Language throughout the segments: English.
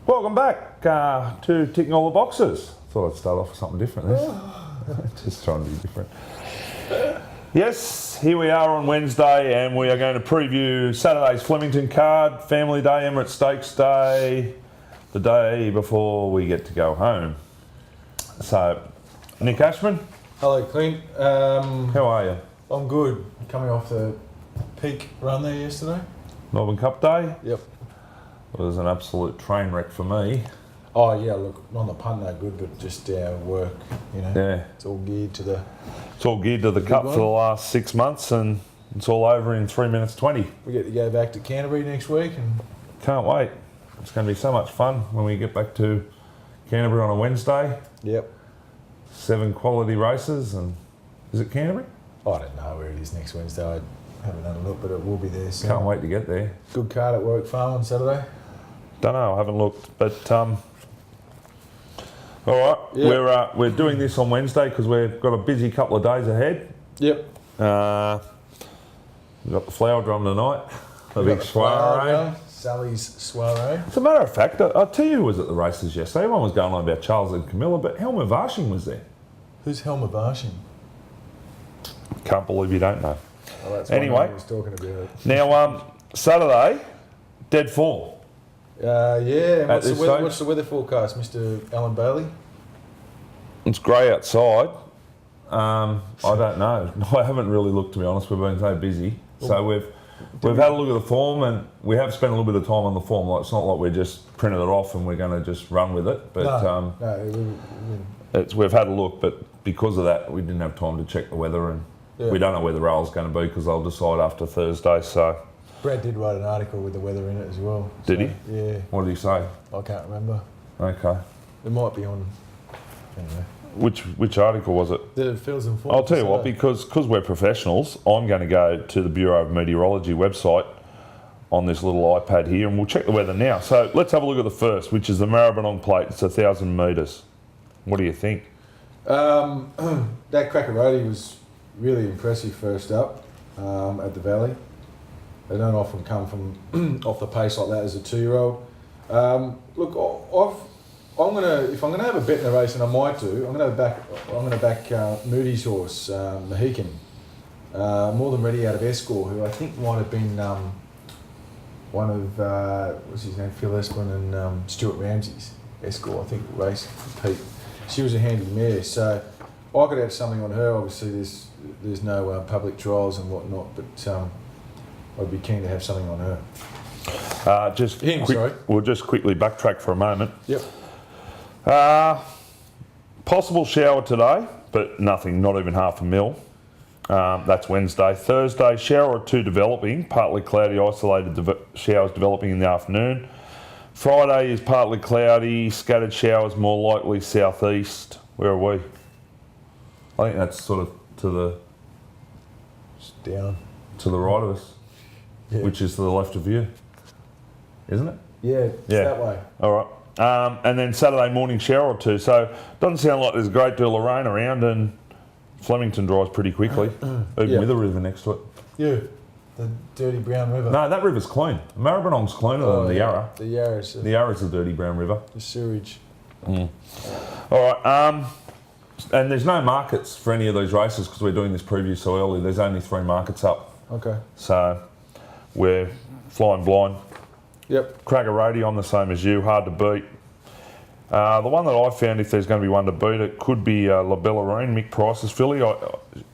Welcome back to Ticking All the Boxes. Thought I'd start off with something different there. Just trying to be different. Yes, here we are on Wednesday and we are going to preview Saturday's Flemington card, Family Day, Emirates Stakes Day, the day before we get to go home. So, Nick Ashman. Hello, Clint. How are you? I'm good. Coming off the peak run there yesterday. Melbourne Cup Day? Yep. It was an absolute train wreck for me. Oh yeah, look, on the punt no good, but just our work, you know. Yeah. It's all geared to the... It's all geared to the Cup for the last 6 months and it's all over in 3 minutes 20. We get to go back to Canterbury next week and... Can't wait. It's going to be so much fun when we get back to Canterbury on a Wednesday. Yep. 7 quality races and... Is it Canterbury? I don't know where it is next Wednesday. I haven't had a look, but it will be there soon. Can't wait to get there. Good card at Warwick Farm on Saturday. Don't know, I haven't looked, but all right, yep. We're doing this on Wednesday because we've got a busy couple of days ahead. Yep. We've got the flower drum tonight, a big soiree. Sally's soiree. As a matter of fact, I'll tell you who was at the races yesterday. Everyone was going on about Charles and Camilla, but Helma Varshing was there. Who's Helma Varshing? Can't believe you don't know. Oh, that's anyway, what I was talking about. Now, Saturday, dead form. Yeah, what's the weather forecast, Mr. Alan Bailey? It's grey outside. I don't know. I haven't really looked, to be honest. We've been so busy. So we've had a look at the form and we have spent a little bit of time on the form. Like, it's not like we just printed it off and we're going to just run with it. But we've had a look, but because of that, we didn't have time to check the weather and we don't know where the rail's going to be because they'll decide after Thursday. So Brad did write an article with the weather in it as well. Did he? Yeah. What did he say? I can't remember. Okay. It might be on. Anyway. Which article was it? The Fields and Forms. I'll tell you what, because we're professionals, I'm going to go to the Bureau of Meteorology website on this little iPad here and we'll check the weather now. So let's have a look at the first, which is the Maribyrnong Plate. It's 1,000 metres. What do you think? That Cracker Roadie was really impressive first up at the Valley. They don't often come from off the pace like that as a 2-year-old. Look, if I'm gonna have a bet in the race, and I might do, I'm gonna back Moody's horse, Mohican, more than ready out of Escort, who I think might have been one of what's his name, Phil Esplin and Stuart Ramsey's Escort. I think race Pete. She was a handy mare, so I could have something on her. Obviously, there's no public trials and whatnot, but I'd be keen to have something on her. We'll just quickly backtrack for a moment. Yep. Possible shower today, but nothing, not even half a mil. That's Wednesday. Thursday, shower or two developing, partly cloudy, isolated showers developing in the afternoon. Friday is partly cloudy, scattered showers more likely southeast. Where are we? I think that's sort of to the right of us. Yeah. Which is to the left of you, isn't it? Yeah, it's that way. All right. And then Saturday morning shower or two. So doesn't sound like there's a great deal of rain around and Flemington dries pretty quickly, even with a river next to it. Yeah, the dirty brown river. No, that river's clean. Maribyrnong's cleaner than the Yarra. The Yarra's the Yarra's the dirty brown river. The sewage. All right. And there's no markets for any of these races because we're doing this preview so early. There's only 3 markets up. Okay. So we're flying blind. Yep. Cracker Roadie, I'm the same as you, hard to beat. The one that I found, if there's going to be one to beat, it could be La Bellarine, Mick Price's filly.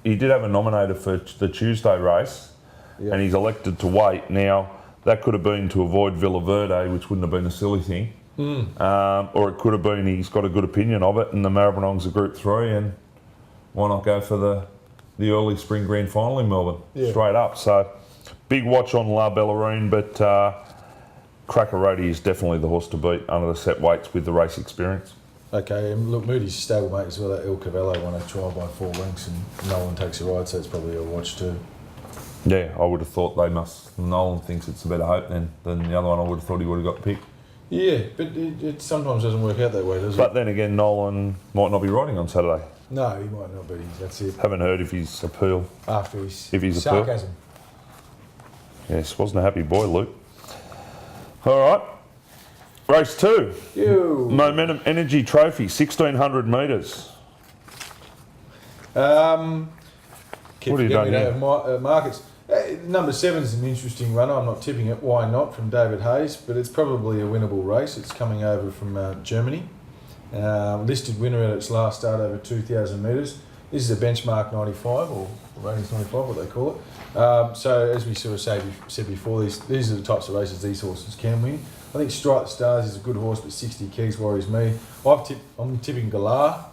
He did have a nominator for the Tuesday race, and he's elected to wait. Now, that could have been to avoid Villaverde, which wouldn't have been a silly thing. Or it could have been he's got a good opinion of it, and the Maribyrnong's a Group 3, and why not go for the early spring grand final in Melbourne, straight up. So, big watch on La Bellarine, but Cracker Roadie is definitely the horse to beat under the set weights with the race experience. Okay, and look, Moody's stablemate as well. That El Cavallo won a trial by 4 lengths, and Nolan takes a ride, so it's probably a watch too. Yeah, I would have thought they must. Nolan thinks it's a better hope than the other one. I would have thought he would have got picked. Yeah, but it sometimes doesn't work out that way, does it? But then again, Nolan might not be riding on Saturday. No, he might not be. That's it. Haven't heard if he's appeal. After his sarcasm. Yes, wasn't a happy boy, Luke. All right. Race 2. You. Momentum Energy Trophy, 1,600 metres. Keep What have you done forgetting we here? don't have markets. Number 7 is an interesting runner. I'm not tipping it. Why not? From David Hayes, but it's probably a winnable race. It's coming over from Germany. Listed winner at its last start over 2,000 metres. This is a benchmark 95 or ratings 95, what they call it. So as we sort of said before, these are the types of races these horses can win. I think Strike the Stars is a good horse, but 60 keys worries me. I'm tipping Galar.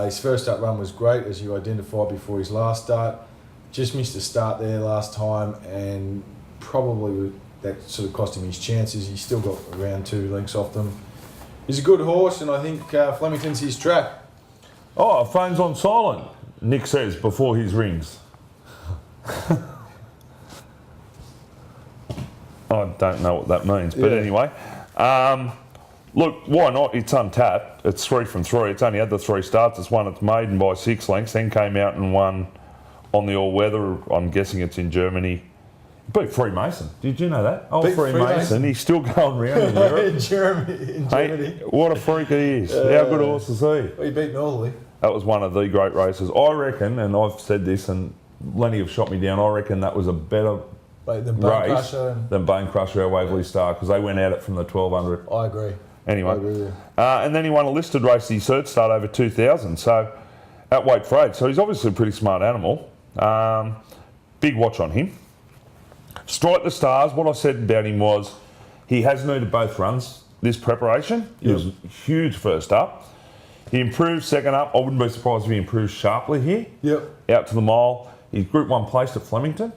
His first up run was great, as you identified before his last start. Just missed a start there last time, and probably that sort of cost him his chances. He's still got around 2 lengths off them. He's a good horse, and I think Flemington's his track. Oh, phone's on silent, Nick says before his rings. I don't know what that means, but anyway. Look, why not? It's untapped. It's 3 from 3. It's only had the 3 starts. It's won its maiden by 6 lengths, then came out and won on the all-weather. I'm guessing it's in Germany. Beat Freemason. Did you know that? Oh, Beat Freemason. He's still going round in Europe. in Germany. Hey, what a freak he is. How good a horse is he? Well, he beat Norley. That was one of the great races. I reckon, and I've said this, and Lenny have shot me down, I reckon that was a better Like the race than Bone Crusher, our Waverley Star, because they went at it from the 1200. I agree. Anyway, I agree with you. And then he won a listed race, his third start over 2,000, so at weight for 8. So he's obviously a pretty smart animal. Big watch on him. Strike the Stars, what I said about him was he has needed both runs this preparation. He was huge first up. He improved second up. I wouldn't be surprised if he improves sharply here. Yep. Out to the mile. He's Group 1 placed at Flemington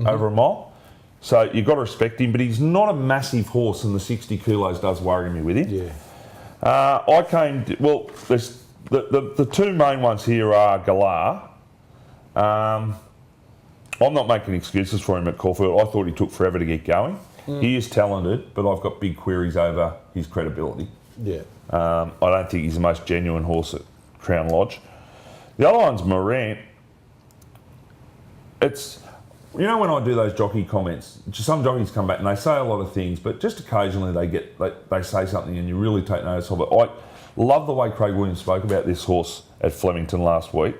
over a mile. So you've got to respect him, but he's not a massive horse, and the 60 kilos does worry me with him. Yeah. The 2 main ones here are Galar. I'm not making excuses for him at Caulfield. I thought he took forever to get going. He is talented, but I've got big queries over his credibility. Yeah. I don't think he's the most genuine horse at Crown Lodge. The other one's Morant. It's, you know, when I do those jockey comments, some jockeys come back and they say a lot of things, but just occasionally they say something and you really take notice of it. I love the way Craig Williams spoke about this horse at Flemington last week,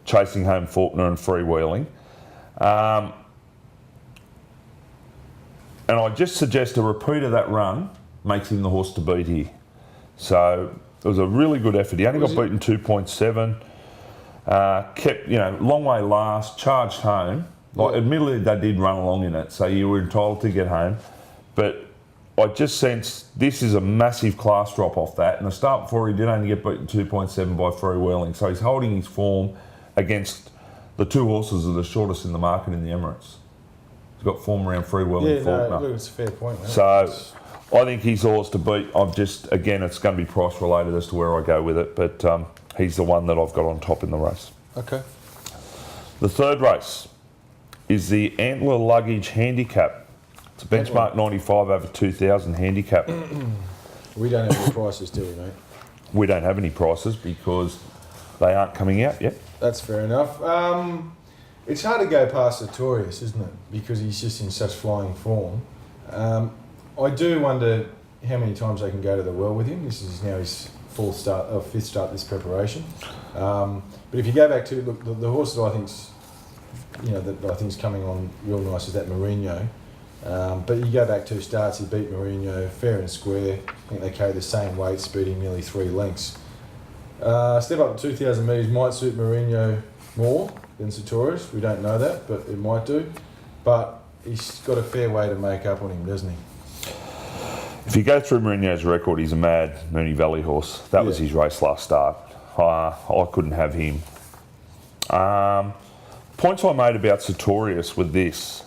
chasing home Faulkner and freewheeling. And I just suggest a repeat of that run makes him the horse to beat here. So it was a really good effort. He only got beaten 2.7. Kept, long way last, charged home. Admittedly, they did run along in it, so you were entitled to get home. But I just sense this is a massive class drop off that. And the start before, he did only get beaten 2.7 by freewheeling. So he's holding his form against the 2 horses that are the shortest in the market in the Emirates. He's got form around freewheeling Faulkner. No, it's a fair point, mate. So I think he's horse to beat. Again, it's going to be price related as to where I go with it, but he's the one that I've got on top in the race. Okay. The third race is the Antler Luggage Handicap. It's a benchmark 95 over 2,000 handicap. We don't have any prices, do we, mate? We don't have any prices because they aren't coming out yet. That's fair enough. It's hard to go past Sartorius, isn't it? Because he's just in such flying form. I do wonder how many times they can go to the well with him. This is now his fifth start this preparation. But if you go back to the horse that I think's, that I think's coming on real nice is that Mourinho. But you go back 2 starts, he beat Mourinho fair and square. I think they carry the same weight, speeding nearly 3 lengths. Step up to 2,000 metres might suit Mourinho more than Sartorius. We don't know that, but it might do. But he's got a fair way to make up on him, doesn't he? If you go through Mourinho's record, he's a mad Moonee Valley horse. That was his race last start. I couldn't have him. Points I made about Sartorius with this.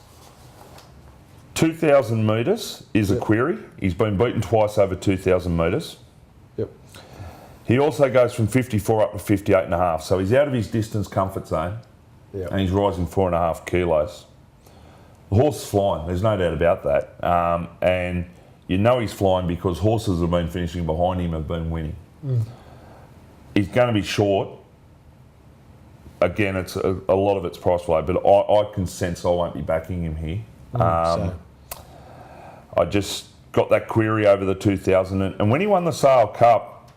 2,000 metres is a query. He's been beaten twice over 2,000 metres. Yep. He also goes from 54 up to 58.5, so he's out of his distance comfort zone, and he's rising 4.5 kilos. The horse is flying, there's no doubt about that. And you know he's flying because horses that have been finishing behind him have been winning. He's going to be short. Again, it's a lot of it's price related, but I can sense I won't be backing him here. got that query over the 2000, and when he won the Sale Cup,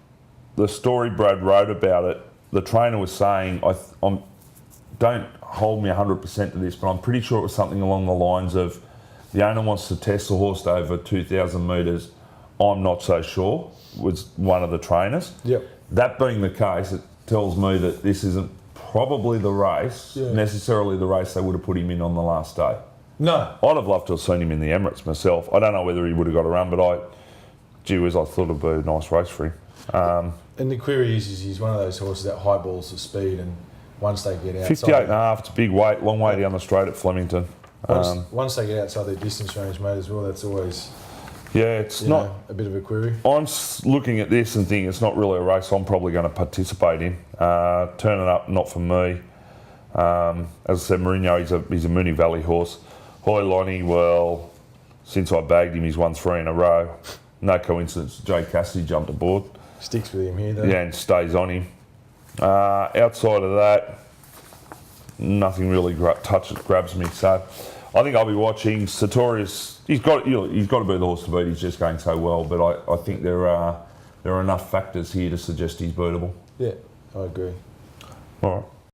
the story Brad wrote about it, the trainer was saying, don't hold me 100% to this, but I'm pretty sure it was something along the lines of, the owner wants to test the horse to over 2,000 metres. I'm not so sure, was one of the trainers. Yep. That being the case, it tells me that this isn't probably the race, necessarily the race they would have put him in on the last day. No. I'd have loved to have seen him in the Emirates myself. I don't know whether he would have got a run, but gee whiz, I thought it'd be a nice race for him. And the query is he's one of those horses that high balls of speed, and once they get outside... 58 and a half, it's a big weight, long way down the straight at Flemington. Once they get outside their distance range, mate, as well, that's always... Yeah, it's not a bit of a query. I'm looking at this and thinking it's not really a race I'm probably going to participate in. Turning up, not for me. As I said, Mourinho, he's a Moonee Valley horse. Hoy Lonnie, well, since I bagged him, he's won 3 in a row. No coincidence, Jay Cassidy jumped aboard. Sticks with him here, though. Yeah, and stays on him. Outside of that, nothing really grabs me. So I think I'll be watching Sartorius. He's got to be the horse to beat. He's just going so well. But I think there are enough factors here to suggest he's beatable. Yeah, I agree. All right.